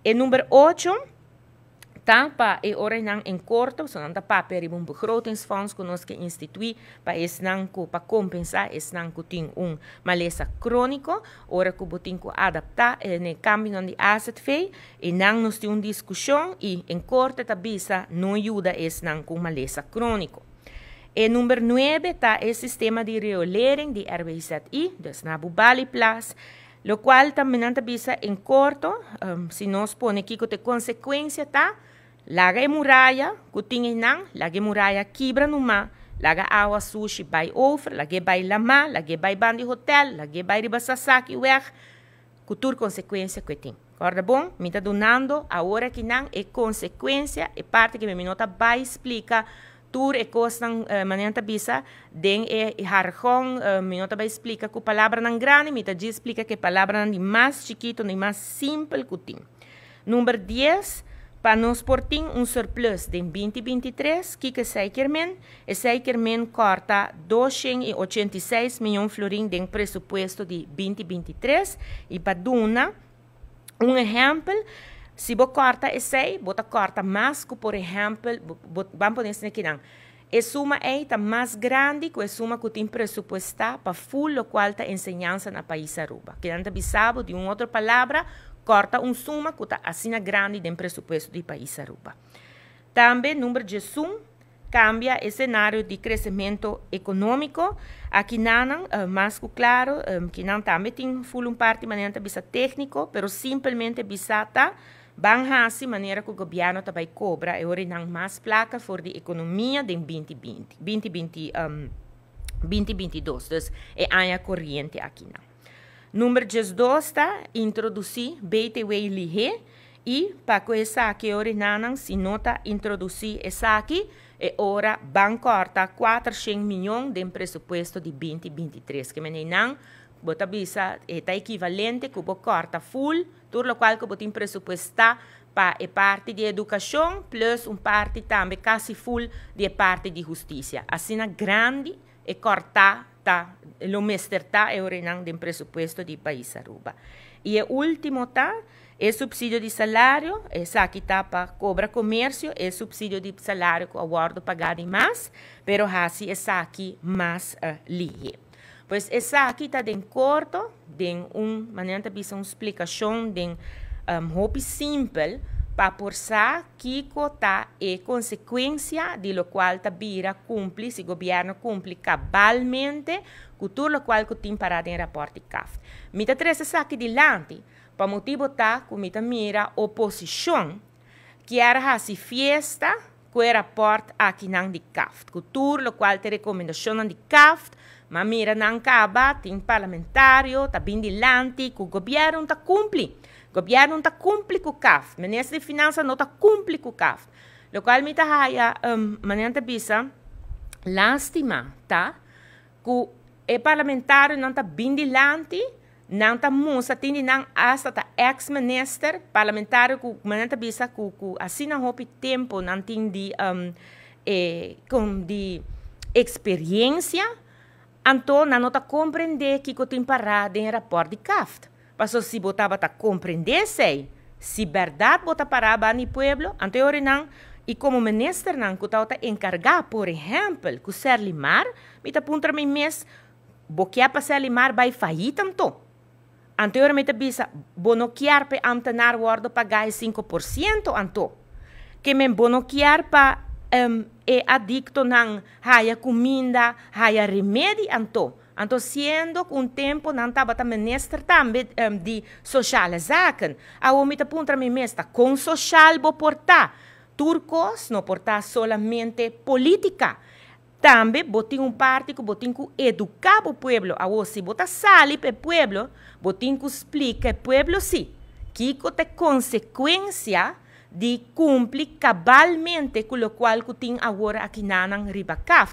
E número 8, para e ora em corto, so não para per um begrotingsfonds que nós que institui para para compensar que tem maleza crônico, ora que botin que adaptar no cambio de asset fee e não nos tem uma discussão e em corto tabisa não ajuda com maleza crônico. E número 9 está o sistema de regulering de RBZI, dus na Bubali Plus, lo qual também não tabisa em corto, se nós põe aqui que consequência tá laga e muralha, que tinha não, laga e muralha quebra no mar, laga água sushi by over, laga by lama, laga by bandi hotel, laga by riba sasaki weg, que tur consequência que tem. Corda bom? Me está donando a hora que não é consequência, é parte que me nota vai explica tur e costan manenta bisa den e jargon me nota vai explica que palavra não grande, me está explica que palavra não mais chiquito nem mais simples que tem. Número 10 para nós portar surplus de 2023, que Seikermen corta 286 milhões de florins de presupuesto de 2023 e para dar exemplo, se você corta você corta mais que, por exemplo, vamos poder dizer que não. A suma é mais grande que a suma que tem presupuestado para full qual está ensinança na país Aruba. Que não sabe de uma outra palavra, corta suma que está assim grande do presupuesto do país Aruba. Também, número de sum, cambia o cenário de crescimento econômico. Aqui não, mais claro, que não também tem full parte maneira bisa técnico, pero simplesmente bisa tá banhasi maneira que o governo também cobra e ora não mais placa for de economia de 2022, dus é a corrente aqui não. Número 12 está introduzir BTW Lihe e para que essa aqui ora não se nota introduzir essa aqui e ora bancorta 400 milhões de presupuesto de 2023 que me não bota bisa está equivalente que corta full tudo o qual que tem presupuestar para a parte de educação plus parte também quase full de parte de justiça assim grande e cortar o mestre é o renang de presupuesto de país Aruba. E o último é subsídio de salário, essa aqui está para cobra comércio, é subsídio de salário que o aguardo pagar mais, pero assim essa aqui mais ligeiro. Pois essa aqui está em corto, de maneira de uma explicação de hobby simples, para forçar que está a consequência de lo qual está vira cumpre, se o governo cumpre cabalmente, com tudo o qual tem parado em raporte CAF. Mita três essa aqui delante, para motivo tá, que mita mira oposição, que era assim fiesta, que era raporte aqui não de CAF, com tudo o qual tem recomendação de CAF, mas mira não acaba, tem parlamentário, está bem delante, que o governo está cumpre. O governo não está cumprindo com o CAF. O Ministério de Finanças não está cumprindo com o CAF. O qual me está maneira bisa lástima, tá? Que o parlamentário não está bem delante, não está moça, tem não hasta tá ex-ministro parlamentário que maneira bisa que assim não houve tempo, não tem de experiência, então não está compreender que tem parado em rapport de CAF. Passo se botava a compreender se verdade bota para o pueblo, anterior não, e como ministro não, que estava encarregado, por exemplo, que o Serlimar, me está apontando me mês, boquear para Serlimar vai falir tanto. Anteriormente bisa, bonoquear para antenar o ordo pagar 5% anto. Que me bonoquear para adicto não, haya comida, haya remédio anto. Então, sendo que tempo não estava também ministro também de sociais zaken, a homem está apontando me mesmo com social vou portar turcos não portar solamente política, também botem parte que botem que educar o pueblo, a você botar sali para o pueblo, botem que explica o pueblo sim, que tem consequência de cumprir cabalmente com o qual que tem agora aqui na Ribacaf.